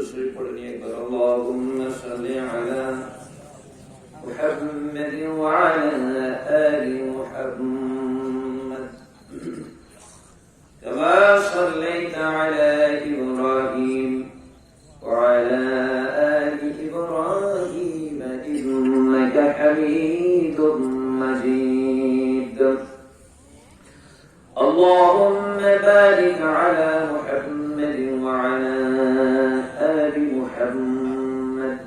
شريف أكبر اللهم صل على محمد وعلى آل محمد كما صليت على إبراهيم وعلى آل إبراهيم إنك حميد مجيد اللهم بارك على محمد وعلى آل محمد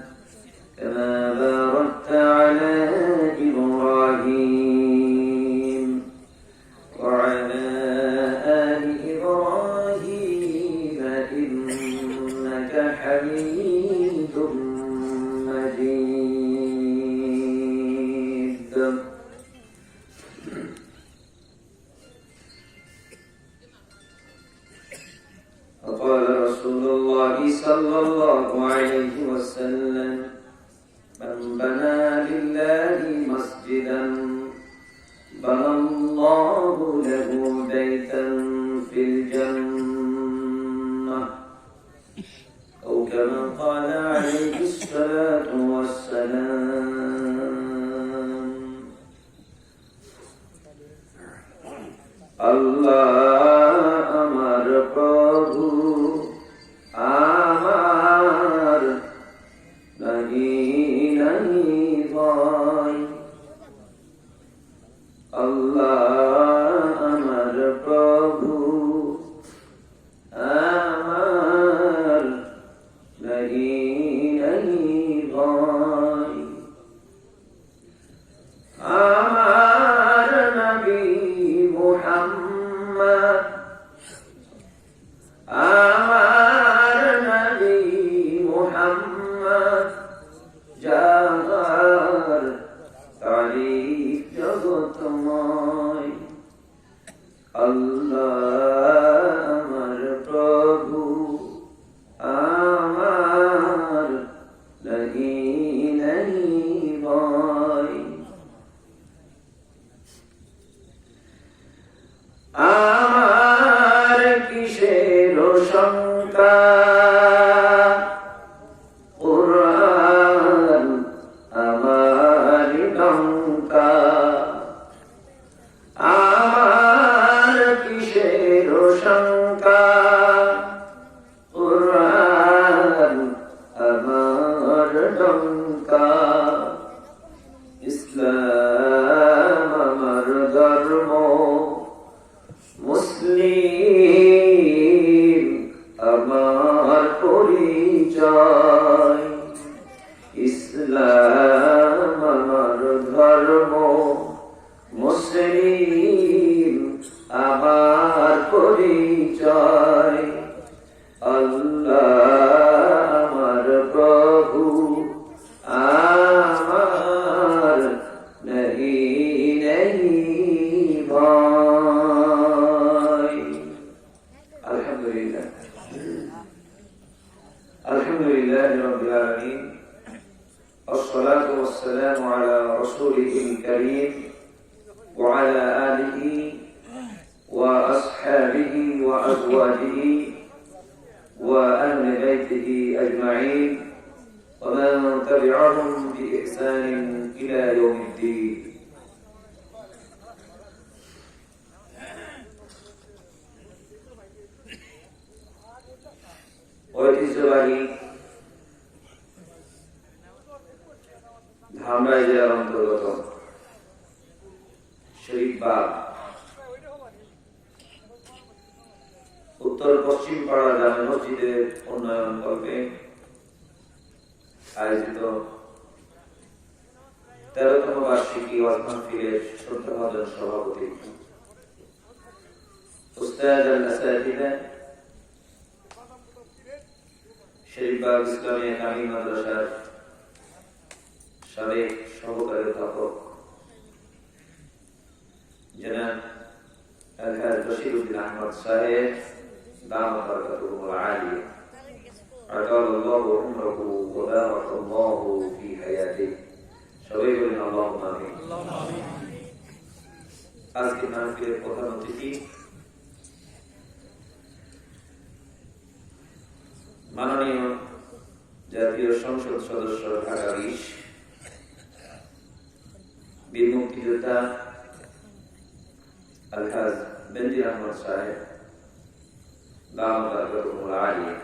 كما باركت على إبراهيم وعلى آل إبراهيم إنك حميد مجيد وقال رسول الله صلى الله عليه وسلم من بنى لله مسجدا بنى الله له بيتا في الجنة أو كما قال عليه الصلاة والسلام الله أمر প্রভু আমার নাহি নাহি ভয় আল্লাহ আমার প্রভু আমার নাহি নাহি ভয় আমার নবী মুহাম্মদ আমার নবী মুহাম্মদ যার তারিফ জগতময় আল্লাহ আমার প্রভু আমার নাহি নাহি ভয় আমার কিসের শঙ্কা কুরআন আমার লঙ্কা আমার কিসের শঙ্কা কুরআন আমার লঙ্কা ইসলাম আমার ধর্ম মুসলিম আমার পরিচয় ইসলাম আমার ধর্ম মুসলিম আমার পরিচয় আল্লাহ আমার প্রভু আমার নাহি নাহি ভয় আলহামদুলিল্লাহ আলহামদুলিল্লাহ রাব্বিল আলামিন والصلاة والسلام على رسوله الكريم وعلى آله وأصحابه وأزواجه وأهل بيته أجمعين ومن تبعهم بإحسان إلى يوم الدين ঐতিহ্যবাহী ধামরাই জেলার অন্তর্গত শরীফবাগ উত্তর পশ্চিম পাড়া জামে মসজিদের উন্নয়ন কল্পে আয়োজিত 13তম বার্ষিকী ওয়াজ মাহফিলের শ্রদ্ধাভাজন সভাপতি উস্তাদ আল-আসাতিদা শরীফবাগ ইসলামিয়া কামিল মাদ্রাসার সাবেক সহকারী অধ্যাপক জনাব আলহাজ বশিরউদ্দিন আহমদ সাহেব দামাত বারাকাতুহুল আলিয়া আতাল্লাহু উমরাহু ওয়া বারাকাল্লাহু ফি হায়াতিহি সবাই বলেন আল্লাহুম্মা আমিন। আজকে মাহফিলের প্রধান অতিথি মাননীয় জাতীয় সংসদ সদস্য ঢাকা 20, বীর মুক্তিযোদ্ধা আলহাজ বেনজির আহমদ সাহেব দামাত বরকাতুহুল আলিয়া,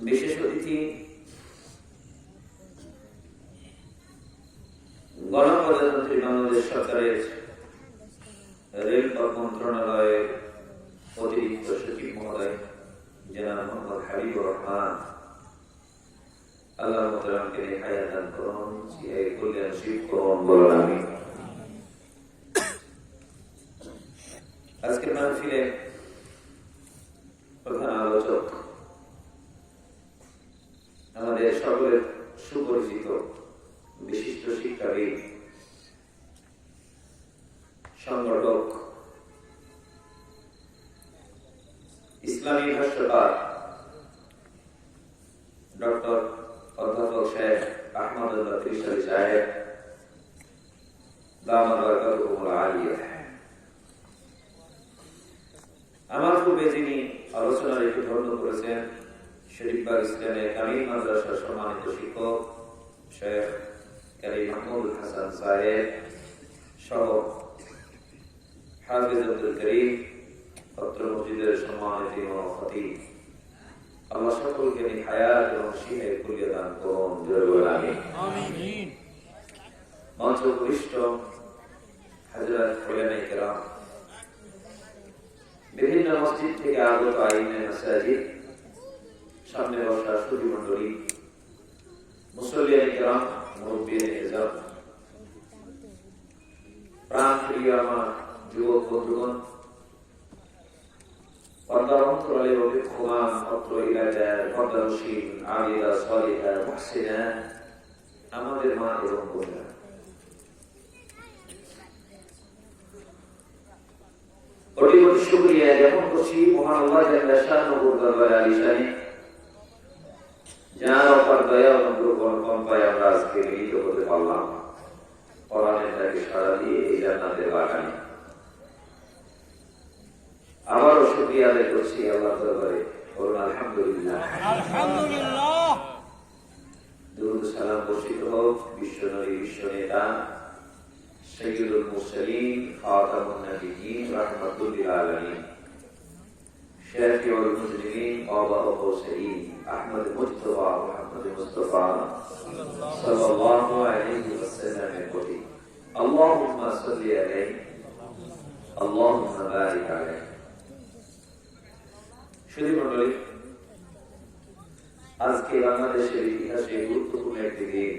বিশেষ অতিথি গণপ্রজাতন্ত্রী বাংলাদেশ সরকারের রেলপথ মন্ত্রণালয়ের অতিরিক্ত সচিব মহোদয় জনাব মোহাম্মদ হাবিবুর রহমান, আল্লাহ মোহতারামকে হায়াত দান করুন, সিহায় কল্যাণ নসিব করুন, বলুন আমিন। আজকের মাহফিলে প্রধান আলোচক আমাদের সকলের সুপরিচিত বিশিষ্ট শিক্ষাবিদ, সংগঠক, ইসলামী ভাষ্যকার ডক্টর অধ্যাপক শেখ আহমদুল্লাহ ত্রিশালী সাহেব দামাত বরকাতুহুল আলিয়া। আমার পূর্বে যিনি আলোচনার একটু ধন্য করেছেন শরীফবাগ ইসলামিয়া কামিল মাদ্রাসার সম্মানিত শিক্ষক শেখ কারি মাহমুদুল হাসান সাহেব সহ হাফিজ আব্দুল করিম পত্র মসজিদের সম্মানিত ইমাম খতিব, আল্লাহ সকলকে হায়াত এবং সিহায় কল্যাণ দান করুন, জয় আমিন। মঞ্চ উপবিষ্ট হযরত উলামায়ে কেরাম, বিভিন্ন মসজিদ থেকে আগত আইনে মাসাজিদ, সামনে বসা সুধী মণ্ডলী, মুসল্লিয়ানে কেরাম, মুরব্বিয়ানে ইজাব, প্রাণপ্রিয় আমার যুবক বন্ধুগণ, পর্দার অন্তরালে অভিক্ষমান পত্র ইলাদার পর্দানশীল আলিদা সালিহা মুহসিনা আমাদের মা এবং বোনেরা, কোটি কোটি শুকরিয়া জ্ঞাপন করছি মহান আল্লাহ জাল্লা শানুহু দরবারে আলিশানে, যার অপার দয়া অনুগ্রহ কম্পায় আমরা আজকে মিলিত হতে পারলাম কোরআনের ডাকে সাড়া দিয়ে এই জান্নাতের বাগানে। আবারও শুকরিয়া আদায় করছি আল্লাহ দরবারে, বলুন আলহামদুলিল্লাহ। আলহামদুলিল্লাহ। দুরূদ সালাম বর্ষিত হোক বিশ্বনবী বিশ্বনেতা সাইয়্যিদুল মুরসালিন খাতামুন নবিয়্যিন রাহমাতুল লিল আলামিন শাফিউল মুজরিমিন আবা হুসাইন আহমদ মুজতবা মুহাম্মদ মুস্তাফা সাল্লাল্লাহু আলাইহি ওয়াসাল্লাম এর প্রতি আল্লাহুম্মা সাল্লি আলাইহি আল্লাহুম্মা বারিক আলাইহি। সুধী মণ্ডলী, আজকে বাংলাদেশের ইতিহাসে গুরুত্বপূর্ণ একটি দিন,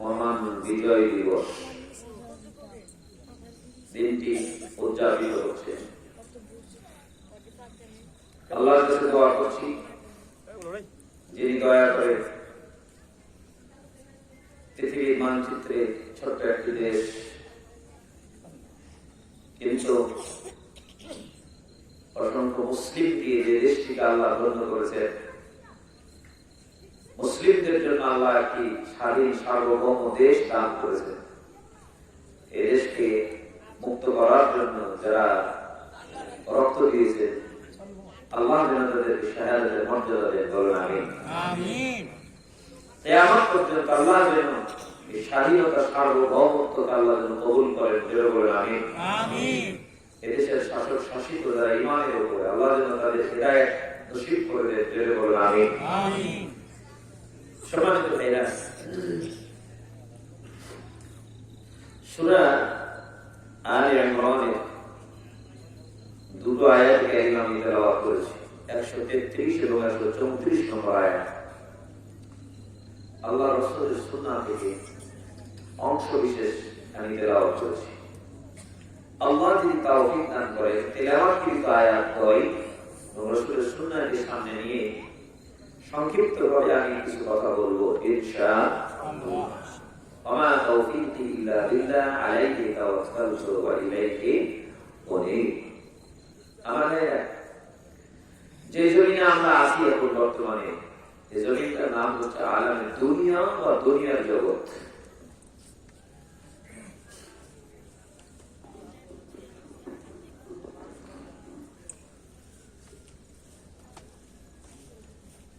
মহান বিজয় দিবস। দিনটি উদযাপিত হচ্ছে। আল্লাহর কাছে দোয়া করছি যিনি দয়া করে পৃথিবীর মানচিত্রে ছোট্ট একটি দেশ, কিন্তু অসংখ্য মুসলিম দিয়ে যে দেশটিকে আল্লাহ ধন্য করেছে, মুসলিমদের জন্য আল্লাহ একটি স্বাধীন সার্বভৌম দেশ দান করেছে। এই দেশকে মুক্ত করার জন্য যারা রক্ত দিয়েছে, আল্লাহ যেন তাদেরকে শাহাদাতের মর্যাদা দেন, বলুন আমিন। কিয়ামত পর্যন্ত আল্লাহ যেন এই স্বাধীনতা সার্বভৌমত্বকে আল্লাহ যেন কবুল করেন, বলুন আমিন। এদেশের শাসক শাসিত যারা ঈমানের উপরে, আল্লাহ যেন তাদের হিদায়াত নসিব করে দেন, বলুন আমিন। সম্মানিত ভাইরা, সূরা আলে ইমরানের দুটো আয়াত কারিমা আমি তেলাওয়াত করেছি, 133 এবং 134 নম্বর আয়াত। আল্লাহ রাসূলের সুন্নাহ থেকে অংশ বিশেষ আমি তেলাওয়াত করেছি। আল্লাহ যদি তাওফীক দান করে তেলাওয়াতকৃত আয়াত হয় এবং রাসূলের সুন্নাহকে সামনে নিয়ে সংক্ষিপ্তভাবে আমি কিছু কথা বলবো ইনশাআল্লাহ। ওমা তাওফীকি ইল্লা বিল্লাহ আলাইহি তাওয়াক্কালতু ওয়া ইলাইহি উনীব। আমাদের যে জমিনে আমরা আছি এখন বর্তমানে, এই জমিনটার নাম হচ্ছে আলামে দুনিয়া বা দুনিয়ার জগৎ।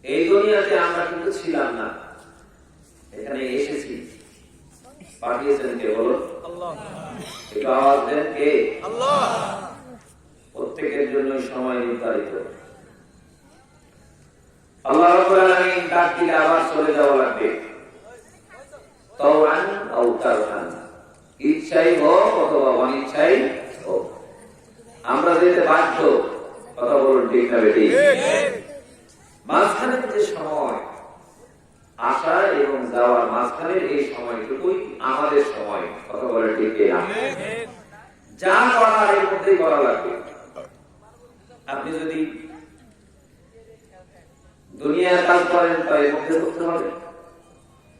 এই দুনিয়াতে আমরা কিন্তু ছিলাম না, এখানে এসেছি। পাঠিয়েছেন কে বলো? আল্লাহ। একটু আওয়াজ দেন, কে? আল্লাহ। প্রত্যেকের জন্য সময় নির্ধারিত। আল্লাহ রাব্বুল আলামিন ডাক দিলে আবার চলে যাওয়া লাগবে। তাওআন আও কারহান, ইচ্ছাই হোক অথবা অনিচ্ছাই হোক, আমরা যেতে বাধ্য। কথা বলুন, ঠিক না বেটি? মাঝখানে যে সময় আসা এবং যাওয়ার মাঝখানের এই সময়টুকুই আমাদের সময়। কথা বলে ঠিক না? যা করার এর মধ্যেই করা লাগবে। আপনি যদি দুনিয়ার কাজ করেন তাও এর মধ্যে করতে হবে,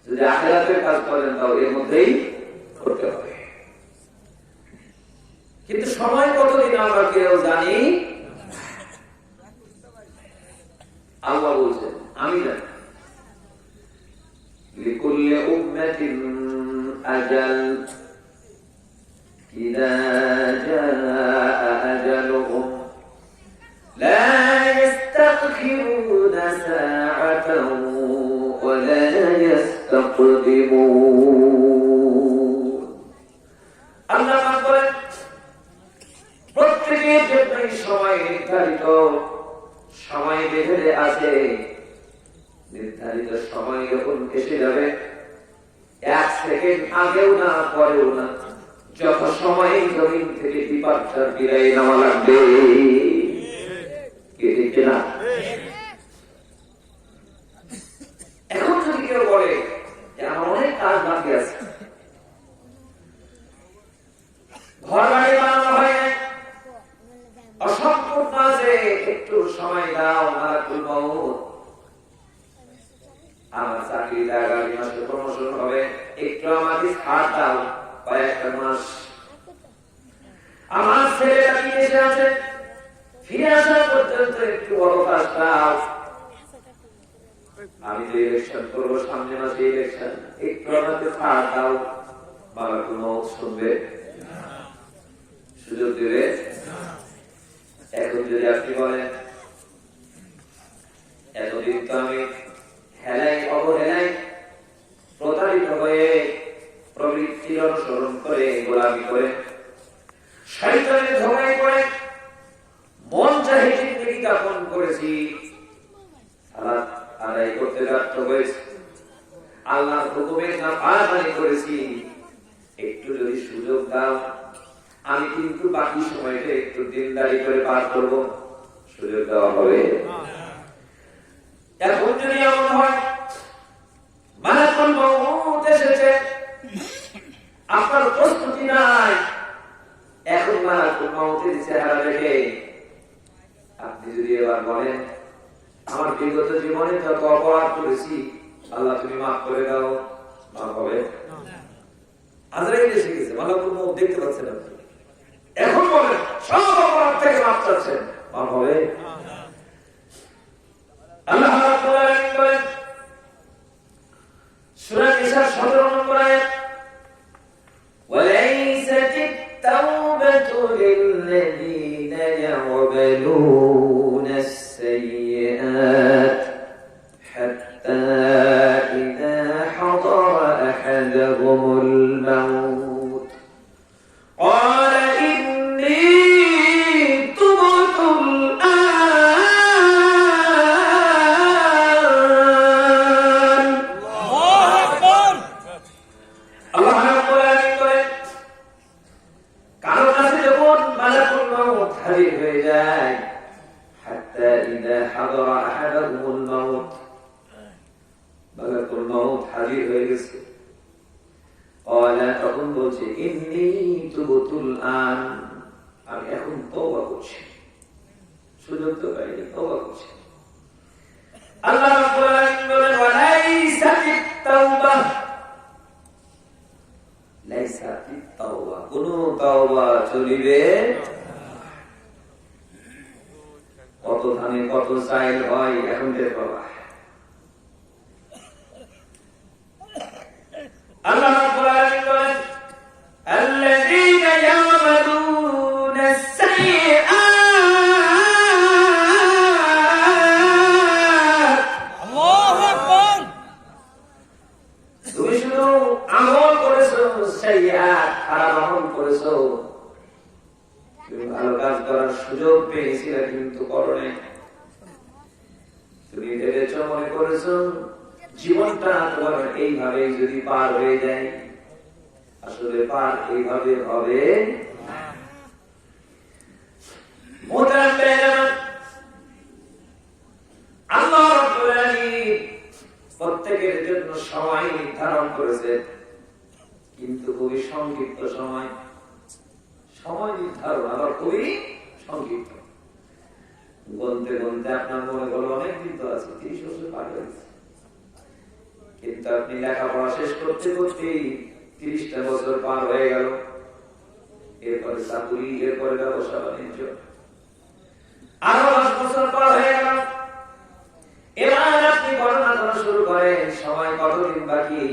যদি আখিরাতের কাজ করেন তাও এর মধ্যেই করতে হবে। কিন্তু সময় কতদিন আমরা কেউ জানি? আল্লাহ বলছেন, আমি জানি। লিকুল্লি উম্মাতিন আজাল, ইযা জাআ আজালুহুম লা ইস্তাখিরুনা সাআতান ওয়া লা ইস্তাকদিমুন। আল্লাহ বলেন, প্রত্যেকের জন্যই সময় নির্ধারিত, সময় বেঁধে আছে। নির্ধারিত সময় যখন এসে যাবে, 1 সেকেন্ড আগেও না পরেও না, যত সময় জমিন থেকে ডিপার্চার বিদায় নেওয়া লাগবে। কে ঠিক না? এখন যদি কেউ বলে যে আমার অনেক কাজ বাকি আছে, ঘর বাড়ি বানানো হয় নাই, অসম্পূর্ণ আছে, একটু সময় দাও, মালাকুল মউত। আমার চাকরিটা আগামী মাসে প্রমোশন হবে, একটু আমাকে ছাড় দাও, কয়েকটা মাস। আমার ছেলেটা বিদেশে আছে, ফিরে আসা পর্যন্ত একটু অবকাশ দাও। আমি তো ইলেকশন করবো, সামনে মাসে ইলেকশন, একটু আমাকে ছাড় দাও। মালাকুল মউত শুনবে? সুযোগ দেবে? এখন যদি আপনি বলেন এতদিন তো আমি হেলাই অবহেলাই প্রতারিত হয়ে প্রবৃত্তির অনুসরণ করে গোলামি করে শয়তানের ধোঁকায় পড়ে মন চাহে জিন্দেগি যাপন করেছি, সালাত আদায় করতে ব্যর্থ হয়েছি, আল্লাহর হুকুমের নাফরমানি করেছি, একটু যদি সুযোগ দাও, আমি কিন্তু বাকি সময়টা একটু দিনদারি করে পার করব। সুযোগ দেওয়া হবে? এখন যদি এমন হয় মালাকুল মউত এসেছে, আপনার প্রস্তুতি নাই, এখন মালাকুল মউতের চেহারা দেখে আপনি যদি এবার বলেন আমার বিগত জীবনে যত অপরাধ করেছি আল্লাহ তুমি মাফ করে দাও, মাফ হবে? আজরাইল এসে গেছে, মালাকুল মউত দেখতে পাচ্ছেন আপনি, এখন বলেন সব অপরাধ থেকে মাফ চাচ্ছেন, মাফ হবে? আল্লাহ রাব্বুল আলামিন বলেন সূরা নিসা 17 নম্বর আয়াত, ওয়ালাইসাতিত তাওবাতু লিল্লাযীনা ইয়া'মালুনাস সাইয়্যাত হাত্তা ইযা হাদারা আহাদাহুমুল মাউত قال إني تبت الآن। الله أكبر। কারো কাছে যখন মালাকুল মউত হাজির হয়ে যায়, حتى إذا حضر أحدهم الموت, মালাকুল মউত হাজির হয়ে গেছে, তখন বলছে ইন্নী তুবতুল আন, আমি এখন তওবা করছি, সুযোগ তো পাইনি, তওবা করছি। আল্লাহ রাব্বুল আলামিন বলেন ওয়ালাইসাতিত তাওবা, লাইসাতিত তাওবা, কোন তাওবা চলিবে? কত ধানে কত চাইল হয় এখন টের পাবা। আল্লাহ রাব্বুল আলামিন বলেন আল্লাযীনা ইয়া'মালুনাস সাইয়্যাত পেয়েছিলে কিন্তু করো নাই। তুমি ভেবেছ, মনে করেছ জীবনটা তোমার এইভাবে যদি পার হয়ে যায়, আসলে পার এইভাবে হবে। আল্লাহ রাব্বুল আলামিন প্রত্যেকের জন্য সময় নির্ধারণ করেছে, কিন্তু খুবই সংক্ষিপ্ত সময়। সময় নির্ধারণ আবার খুবই সংক্ষিপ্ত। বলতে বলতে আপনার মনে হলো অনেকদিন তো আছে, 30 বছর পার হয়েছে, কিন্তু আপনি লেখাপড়া শেষ করতে করতেই 30টা বছর পার হয়ে গেল। এরপরে চাকুরি, এরপরে ব্যবসা বাণিজ্য, আরো 10 বছর পার হয়ে গেল। এবার আপনি গণনা করা শুরু করেন সময় কতদিন বাকি।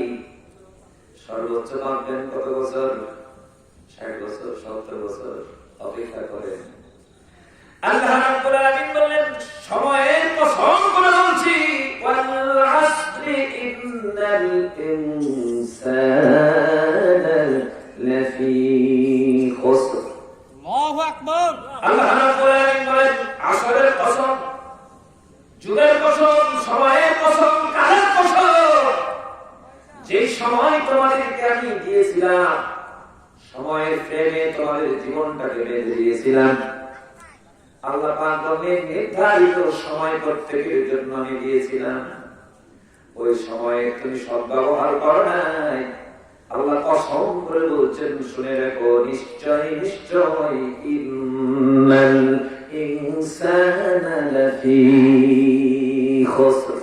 সর্বোচ্চ ভাববেন কত বছর, 60 বছর, 70 বছর অপেক্ষা করেন। আল্লাহ রাব্বুল আলামিন বললেন, সময়ের কসম করে বলছি, ওয়াল আসরি ইন্নাল ইনসানা লাফি খুসর। আল্লাহু আকবার। আল্লাহ রাব্বুল আলামিন বলেন, আসরের কসম, যুগের কসম, সময়ের কসম। কালের কসম? যে সময় তোমাদেরকে আমি দিয়েছিলাম, সময়ের প্রেমে তোমাদের জীবনটাকে বেঁধে দিয়েছিলাম। আল্লাহ পাক বলেন, নির্ধারিত সময় প্রত্যেকের জন্য আমি দিয়েছিলাম, ওই সময়ে তুমি সদ্ব্যবহার করো নাই। আল্লাহ কসম করে বলছেন, শুনে রাখো, নিশ্চয় নিশ্চয় ইন্নাল ইনসানা লাফি খুসর।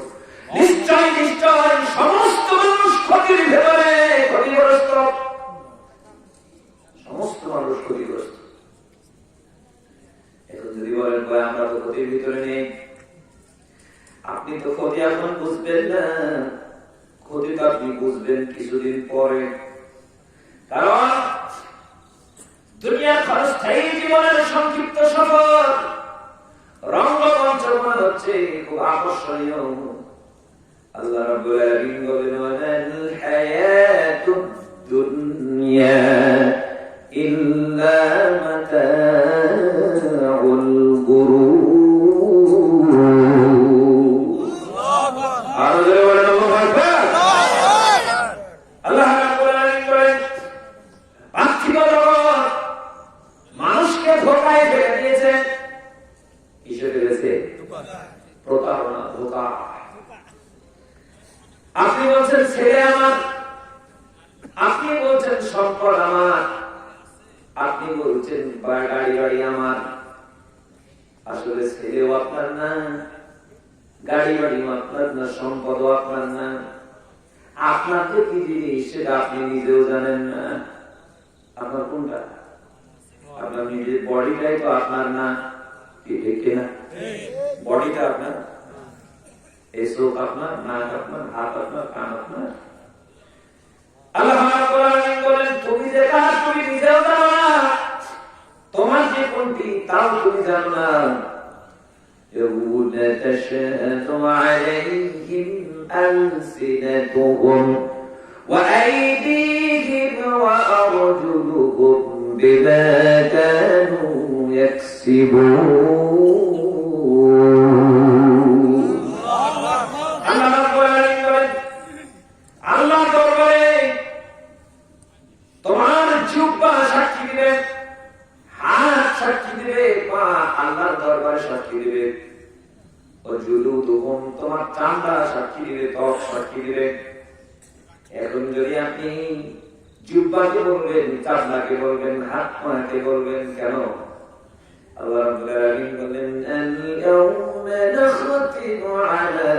নিশ্চয় নিশ্চয় সমস্ত মানুষ ক্ষতির ভেতরে ক্ষতিগ্রস্ত। সমস্ত মানুষ ক্ষতিগ্রস্ত। এখন যদি বলেন, ভাই আমরা তো ক্ষতির ভিতরে নেই, আপনি তো ক্ষতি এখন বুঝবেন না, ক্ষতি তো আপনি বুঝবেন কিছুদিন পরে। কারণ দুনিয়ার ক্ষণস্থায়ী জীবনের সংক্ষিপ্ত সফর রঙ্গমঞ্চ মনে হচ্ছে খুব আকর্ষণীয়। আল্লাহ রাব্বুল আলামিন বলেন, ওয়াল হায়াতুদ দুনিয়া ইল্লা মাতাউল গুরুর। আল্লাহ রাব্বুল আলামিন বলেন, পার্থিব জগৎ মানুষকে ধোঁকায় ফেলে দিয়েছে। কিসে ফেলেছে? প্রতারণা, ধোঁকা। আপনি বলছেন ছেলে আমার, আপনি বলছেন সম্পদ আমার, আপনি বলছেন গাড়ি বাড়ি আমার। আসলে ছেলেও আপনার না, গাড়ি বাড়িও আপনার না, সম্পদও আপনার না। আপনার তো কি জিনিস সেটা আপনি নিজেও জানেন না। আপনার কোনটা? আপনার নিজের বডিটাই তো আপনার না, ঠিক না? বডিটা আপনার, এই চোখ আপনার, নাক আপনার, হাত আপনার, কান আপনার। আল্লাহ রাব্বুল আলামিন বলেন, তুমি যে কাজ তুমি নিজেও জানো না, তোমার যে কোনটি তাও তুমি জানো না। يَوْمَ تَشْهَدُ عَلَيْهِمْ أَلْسِنَتُهُمْ وَأَيْدِيهِمْ وَأَرْجُلُهُمْ بِمَا كَانُوا يَكْسِبُونَ। আল্লাহ দরবারে তোমার জিহ্বা সাক্ষী দিবে, হাত সাক্ষী দিবে, পা আল্লাহর দরবারে সাক্ষী দিবে, ওয়াজুলুদুহুম তোমার চামড়া সাক্ষী দিবে, ত্বক সাক্ষী দিবে। এখন যদি আপনি জিহ্বাকে বলবেন, চামড়াকে বলবেন, হাত পাকে বলবেন, কেন? আল্লাহ রাব্বুল আলামিন বলেন, আল-ইয়াউমা নাখতিমু আলা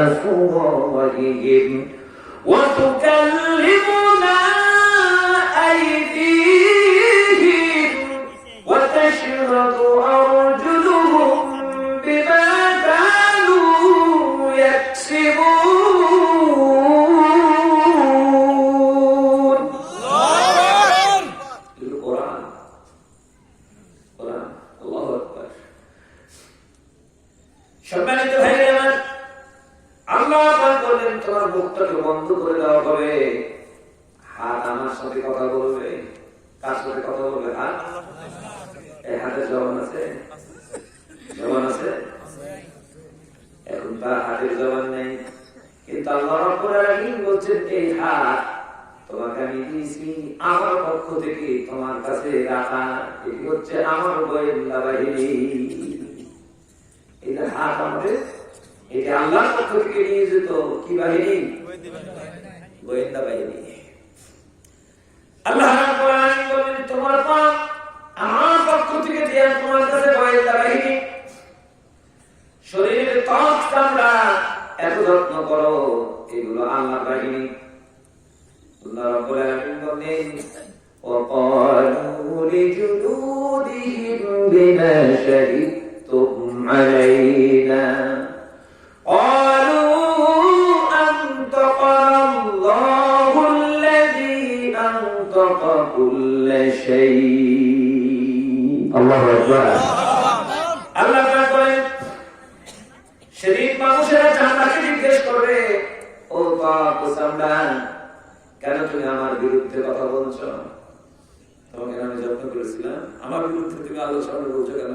আফওয়াহিহিম ওয়া তুকাল্লিমুনা আইদিহিম ওয়া তাশহাদু আরজুলুহুম বিমা কানু ইয়াকসিবুন। কোরআন, আল্লাহু আকবার। সম্মানিত ভাইরা আমার, আল্লাহ পাক বলেন, তোমার মুখটাকে বন্ধ করে দেওয়া হবে, হাত আমার সাথে কথা বলবে। কার সাথে কথা বলবে? হাত। এই হাতের জবান আছে? জবান আছে? এখন তার হাতের জবান নেই, কিন্তু আল্লাহ রাব্বুল আলামিন বলছেন এই হাত তোমাকে আমি দিয়েছি আমার পক্ষ থেকে তোমার কাছে রাখা, এটি হচ্ছে আমার গোয়েন্দা বাহিনী। এটা হাত আমাদের, এটা আল্লাহর পক্ষ থেকে নিয়ে যেত কি বাহিনী? গোয়েন্দা বাহিনী। আল্লাহ রাব্বুল আলামিন বলেন তোমার পা আমার পক্ষ থেকে দেয়া তোমার কাছে গোয়েন্দা বাহিনী। শরীরের ত্বক চামড়া এত যত্ন করো, এগুলো আল্লাহর বাহিনী। আল্লাহ রাব্বুল আলামিন বলেন وقالوا لجلودهم بما شهدتم علينا قالوا أنطقنا الله الذي أنطق كل شيء الله أكبر আল্লাহ পাক বলেন শরীর মানুষেরা চামড়াকে জিজ্ঞেস করবে ও পাক ও চামড়া কেন তুমি আমার বিরুদ্ধে কথা বলছো? তোমাকে আমি যত্ন করেছিলাম, আমার বিরুদ্ধে তুমি আলোচনা বলছো কেন?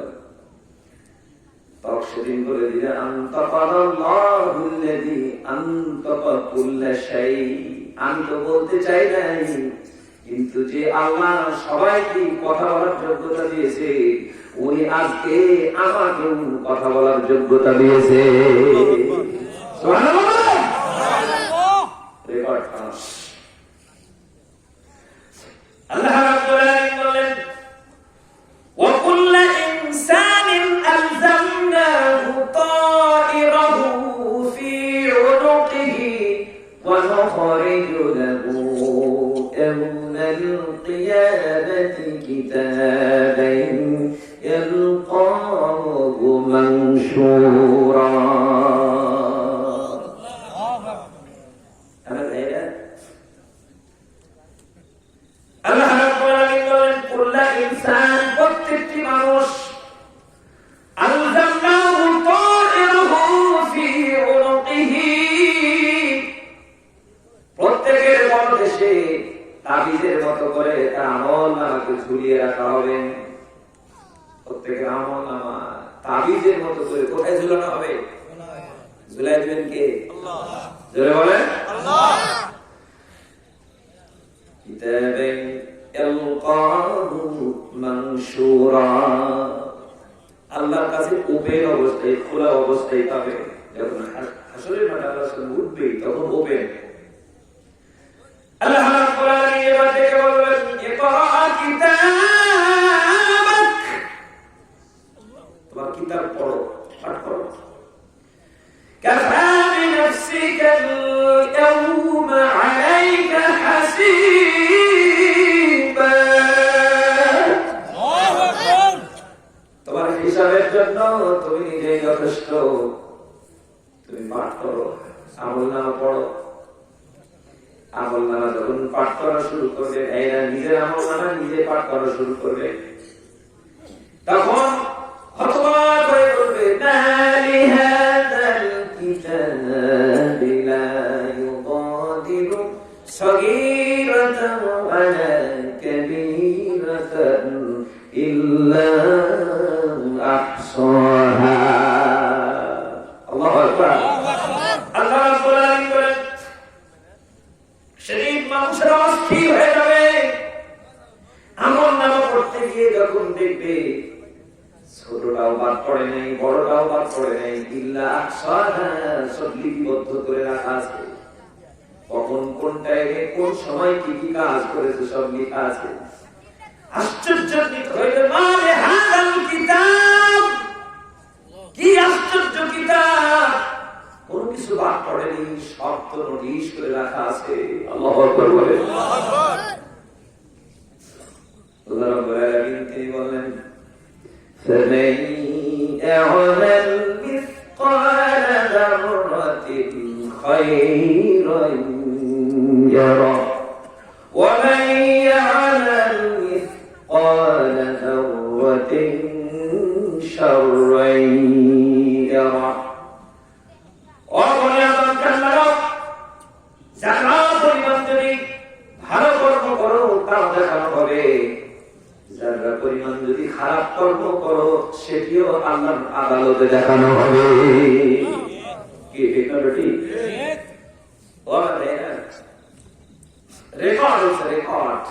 তখন সেদিন বলে দিলে আনতাকাল্লাহুল্লাযী আনতাকা কুল্লা শাই, আমি তো বলতে চাই নাই, কিন্তু যে আল্লাহ সবাইকে কথা বলার যোগ্যতা দিয়েছে উনি আজকে আমাকে কথা বলার যোগ্যতা দিয়েছে। সুবহানাল্লাহ। Record pass. আল্লাহ রাব্বুল আলামিন বলেন ওয়া কুল্লু ইনসানিন আলজামনাহু তাইরাহু ফি উনুকিহি ওয়া নুখরিজু লাহু ইয়াওমাল কিয়ামাতি কিতাবান ইয়ালকাহু মানশুরা। আল্লাহ রাব্বুল আলামিন বলেন কুল্লু ইনসান প্রত্যেকটি মানুষ আলজামনাহু তাইরাহু ফি উনুকিহি প্রত্যেকের মধ্যে তাবিজের মতো করে তার আমলনামাকে ঝুলিয়ে রাখা হবে। প্রত্যেকের আমলনামা তাবিজের মতো করে কোথায় ঝুলানো হবে? ঝুলাই দিবেন কে? আল্লাহ। জোরে বলেন আল্লাহ। কিতাবান ইয়ালকাহু মানশুরা, আল্লাহর কাছে ওপেন অবস্থায়, খোলা অবস্থায় পাবে। যখন হাসরের মাঠে আল্লাহর সামনে উঠবে তখন ওপেন। আল্লাহ রাব্বুল আলামিন এবার থেকে বলবেন ইকরা কিতাবাক, তোমার কিতাব পড়ো, পাঠ করো। কাফা বিনাফসিকা আল-ইয়াওমা আলাইকা হাসিবা, তোমার হিসাবের জন্য তুমি নিজেই যথেষ্ট। তুমি পাঠ করো, আমলনামা পড়ো। আমলনামা যখন পাঠ করা শুরু করবে, এরা নিজের আমলনামা নিজে পাঠ করা শুরু করবে, তখন হতবাক হয়ে বলবে মালি হাযাল কিতাবি লা ইউগাদিরু সগীরাতান ওয়ালা কাবীরাতান ইল্লা আহসাহা। আল্লাহু আকবার। আল্লাহ রাব্বুল আলামিন বলেন শরীর মানুষের অস্থির হয়ে যাবে আমলনামা পড়তে গিয়ে যখন দেখবে ছোটটাও বাদ পড়ে নাই, বড়টাও বাদ পড়ে নাই, ইল্লা আহসাহা, সব লিপিবদ্ধ করে রাখা আছে। কখন কোনটায় কোন সময় কি কি কাজ করেছে সব লেখা আছে। আশ্চর্যজনক হইল মালে হাযাল কিতাব, কি আশ্চর্য কিতাব, কোন কিছু বাদ পড়েনি, সব তো নোটিশ করে রাখা আছে। আল্লাহু আকবার বলেন। আল্লাহু আকবার। আল্লাহ রাব্বুল আলামিন তিনি বলেন فَمَن يَعْمَلْ مِثْقَالَ ذَرَّةٍ خَيْرًا يَرَهُ وَمَن يَعْمَلْ مِثْقَالَ ذَرَّةٍ شَرًّا يَرَهُ। যারা পরিমাণ যদি ভালো কর্ম করো তাও দেখানো হবে, যারা পরিমাণ যদি খারাপ কর্ম করো সেটিও আল্লাহর আদালতে দেখানো হবে। কি ঠিক না ঠিক? রেকর্ড হচ্ছে রেকর্ড।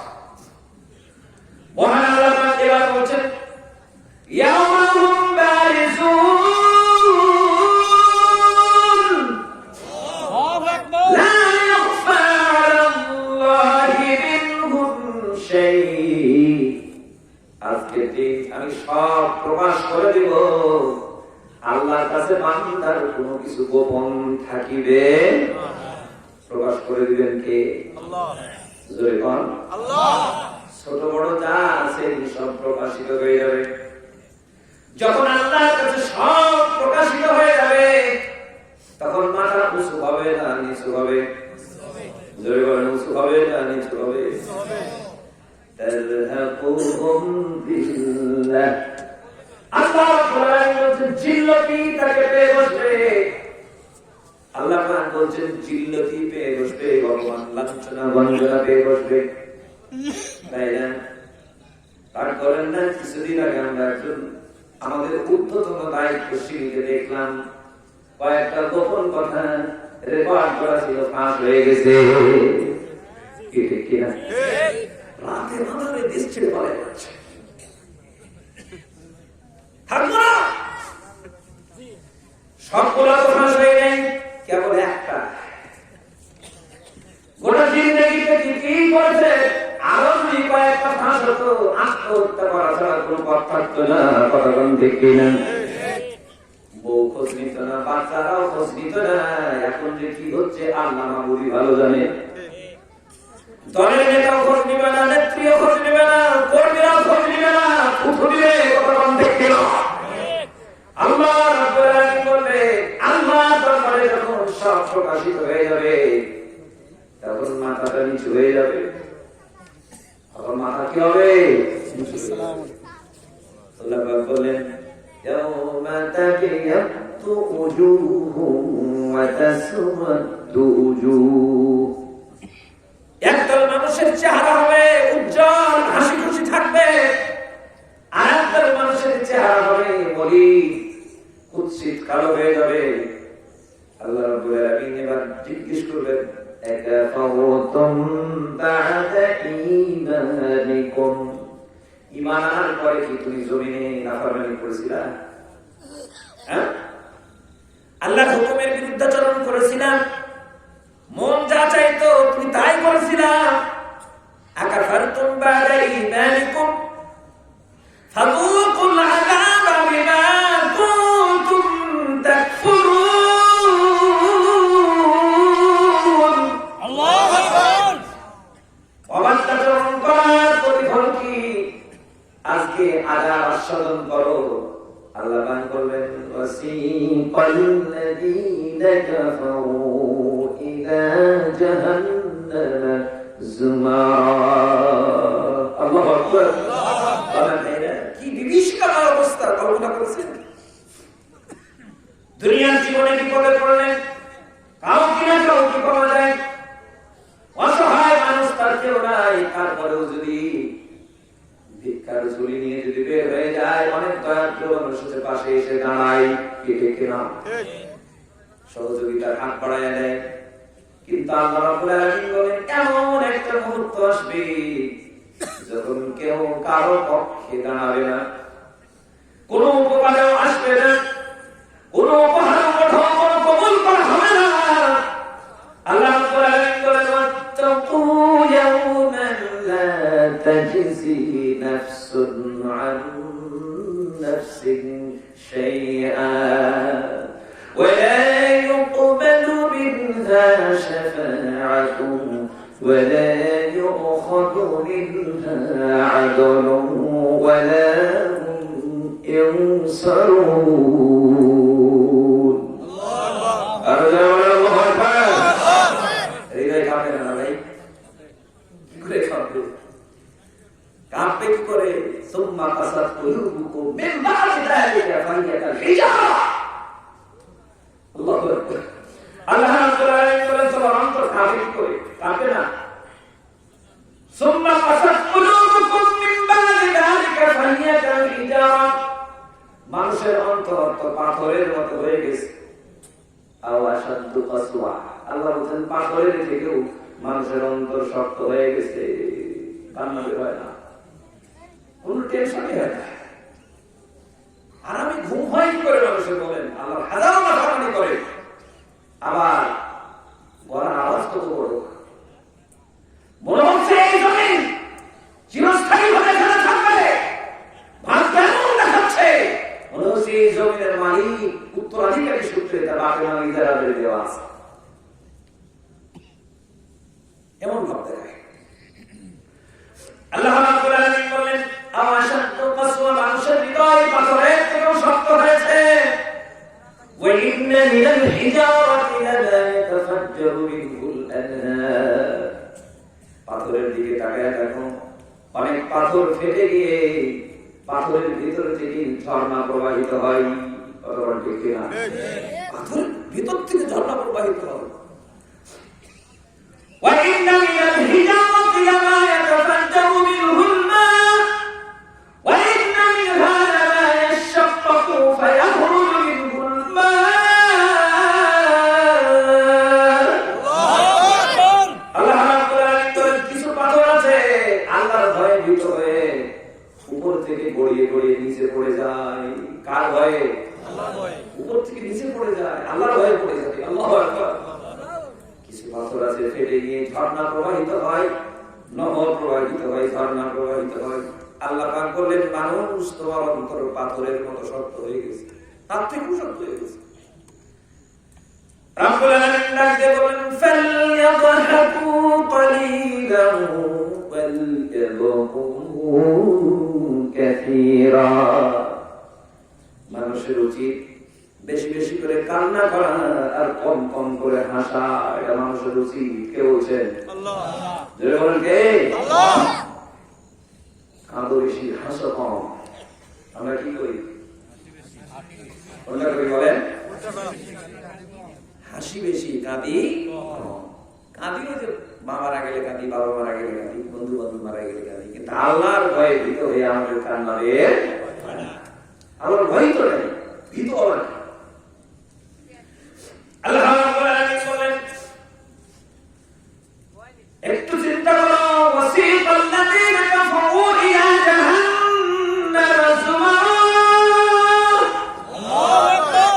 মহান আল্লাহ পাক এবার বলছেন ইয়াউমাহুম বারিসুন লা ইয়াখফা আলাল্লাহি মিনহুম শাই। আজকে দিন আমি সব প্রকাশ করে দিব, আল্লাহর কাছে বান্দার কোনো কিছু গোপন থাকিবে। প্রকাশ করে দিবেন কে? আল্লাহ। জোরে বল আল্লাহ। ছোট বড় যা আছে সব প্রকাশিত হয়ে যাবে। যখন আল্লাহর কাছে সব প্রকাশিত হয়ে যাবে তখন মাথা উঁচু হবে না নিচু হবে? জোরে বলেন, উঁচু হবে না নিচু হবে? তাযহাকুহুম বিল্লাহ। আল্লাহ বলছেন জিল্লতি তাকে পেয়ে বসবে। আল্লাহ বলছেন জিল্লতি পেয়ে বসবে, ভগবান লাঞ্ছনা বঞ্চনা পেয়ে বসবে। তাই না? তার করেন না? কিছুদিন আগে আমরা একজন আমাদের ঊর্ধ্বতন দায়িত্বশীলকে দেখলাম, কয়েকটা গোপন কথা রেকর্ড করা ছিল, ফাঁস হয়ে গেছে। কি ঠিক কিনা? রাতে মাথারে দেশ ছেড়ে পালাই যাচ্ছে। থাকবো না, সবগুলো তো ফাঁস হয়ে নেই, কেবল একটা। গোটা জিন্দগিতে কি কি করেছে আরো যদি কয়েকটা ফাঁস হতো, আত্মহত্যা করা ছাড়া কোনো পথ থাকতো না। কথা কোন ঠিক কিনা? বউ খোঁজ নিত না, বাচ্চারাও খোঁজ নিত না। এখন যে কি হচ্ছে আল্লাহ মাহবুবই ভালো জানে। দলের নেতাও খোঁজ নিবে না, নেত্রীও খোঁজ নিবে না, কর্মীরাও খোঁজ নিবে না, উঠু দিবে। কথা কোন ঠিক কিনা? আল্লাহ রাব্বুল আলামিন বলবে আল্লাহ দরবারে যখন সব প্রকাশিত হয়ে যাবে তখন মাথাটা নিচু হয়ে যাবে। তখন মাথা কি হবে? আল্লাহ পাক বলেন ইয়াউমা তাবিয়াদ্দু উজুহুম ওয়া তাসওয়াদ্দু উজুহ। একদল মানুষের চেহারা হবে উজ্জ্বল, হাসি খুশি থাকবে, আর একদল মানুষের চেহারা হবে মলিন, কুৎসিত, কালো হয়ে যাবে। আল্লাহ রাব্বুল আলামিন এবার জিজ্ঞেস করবেন আকাফারতুম বা'দা ঈমানিকুম। ঈমান আনার পরে কি তুমি জমিনে নাফরমানি করেছিলা? হ্যাঁ, আল্লাহর হুকুমের বিরুদ্ধাচরণ করেছিলা? মন যা চাইতো তুমি তাই করেছিলা? আকাফারতুম বা'দা ঈমানিকুম ফাযুকুল আযাবা বিমা কুনতুম তাকফুরুন। আল্লাহু আকবার। অবাধ্যাচরণ করার প্রতিফল কি? আজকে আযাব আস্বাদন করো। আল্লাহ পাক বলবেন ওয়াসিকাল্লাযীনা কাফারু ইলা জাহান্নামা যুমারা। আল্লাহু আকবার। কি বিভীষিকাময় অবস্থা কল্পনা করেছেন? দুনিয়ার জীবনে বিপদে পড়লে কাউ কিনা কাউ কি পাওয়া যায়, অসহায় মানুষ তার কেউ নাই, তারপরেও যদি ভিক্ষার ঝুলি নিয়ে যদি বের হয়ে যায় অনেক দয়ার্দ্র মানুষের পাশে এসে দাঁড়ায়। কি ঠিক কিনা? সহযোগিতার হাত বাড়ায় দেয়। কিন্তু আল্লাহ রাব্বুল আলামিন বলেন এমন একটা মুহূর্ত আসবে যখন কেউ কারো পক্ষে দাঁড়াবে না, কোন উপকারেও আসবে না, কোন উপহার কবুল করা হবে না। আল্লাহ রাব্বুল আলামিন বলেন ওয়াত্তাকু ইয়াওমান লা তাজজি নাফসুন আন নাফসিন শাইআ ওয়া লা ইউকবালু মিনহা শাফাআতুন ولا يؤخذ منها عدل ولا هم ينصرون. الله أكبر. হৃদয় কাঁপে না ভাই? কি করে কাঁপবে? কাঁপবে কি করে? সুম্মা কাসাত কুলুবুকুম মিন বা'দি যালিকা ফাহিয়া কাল-হিজারা। আল্লাহু আকবার। আল্লাহ রাব্বুল আলামিন বলেন তোমার অন্তর কাঁপে কি করে? কাঁপে না। সুম্মা কাসাত কুলুবুকুম মিন বা'দি যালিকা মানুষের অন্তর তো পাথরের মতো হয়ে গেছে। আল্লাহ বলছেন পাথরের থেকেও মানুষের অন্তর শক্ত হয়ে গেছে, কান্না বের হয় না, কোন টেনশনই হয় না। আর আমি ঘুম হয় কি করে মানুষের বলেন, আল্লাহ হাজারো নাফরমানি করে, আবার গলার আওয়াজ কত বড়, মনে হচ্ছে এই জমিন চিরস্থায়ী ভাবে এখানে থাকবে, ভাগ্য এমন দেখাচ্ছে মনে হচ্ছে এই জমিনের মালিক উত্তরাধিকারী সূত্রে তার বাপের নামে ইজারাদের দেওয়া আছে, এমন ভাব দেখায়। আল্লাহ রাব্বুল আলামিন বলেন আওয়াশাদু কাসওয়া, মানুষের হৃদয় পাথরের থেকেও শক্ত হয়েছে। ওয়া ইন্না মিনাল হিজারাতি লামা ইয়াতাফাজ্জারু মিনহুল আনহার, পাথরের দিকে তাকায় দেখো অনেক পাথর ফেটে গিয়ে পাথরের ভিতর থেকে ঝর্ণা প্রবাহিত হয়। পাথরের ভিতর থেকে ঝর্ণা প্রবাহিত হয়। وَإِنَّ مِنَ الْحِجَارَةِ لَمَا يَتَفَجَّرُ مِنْهُ الْمَاءُ وَإِنَّ مِنْهَا لَمَا يَشَّقَّقُ فَيَخْرُجُ مِنْهُ الْمَاءُ। আল্লাহ রাব্বুল আলামিন কিছু পাথর আছে আল্লাহর ভয়ে ভীত হয়ে উপর থেকে গড়িয়ে গড়িয়ে নিচে পড়ে যায়। কার ভয়ে? আল্লাহর ভয়ে। উপর থেকে নিচে পড়ে যায়, আল্লাহর ভয়ে পড়ে যায়। আল্লাহু আকবার। কিছু পাথর আছে ফেটে গিয়ে ঝর্ণা প্রবাহিত হয়, নহর প্রবাহিত হয়, ঝর্ণা প্রবাহিত হয়। আল্লাহ পাক বললেন মানুষ তোমার অন্তর পাথরের মতো শক্ত হয়ে গেছে, তার থেকেও শক্ত হয়ে গেছে। রাব্বুল আলামিন ডাকতে বলেন ফালইয়াদহাকু ক্বালিলান ওয়ালইয়াবকু কাসীরা, মানুষের উচিত বেশি বেশি করে কান্না করা আর কম কম করে হাসা, এটা মানুষের উচিত। কে বলছেন? আল্লাহ। জোরে বলেন কে? আল্লাহ। কাঁদো বেশি হাসো কম, আমরা কি করি? বলেন হাসি বেশি কাঁদি কম। কাঁদি ওই যে মা মারা গেলে কাঁদি, বাবা মারা গেলে কাঁদি, বন্ধু বান্ধব মারা গেলে কাঁদি, কিন্তু আল্লাহর ভয়ে ভীত হয়ে আমাদের কান্না বের হয় না। আল্লাহর ভয় তো নেই, ভীত হওয়ার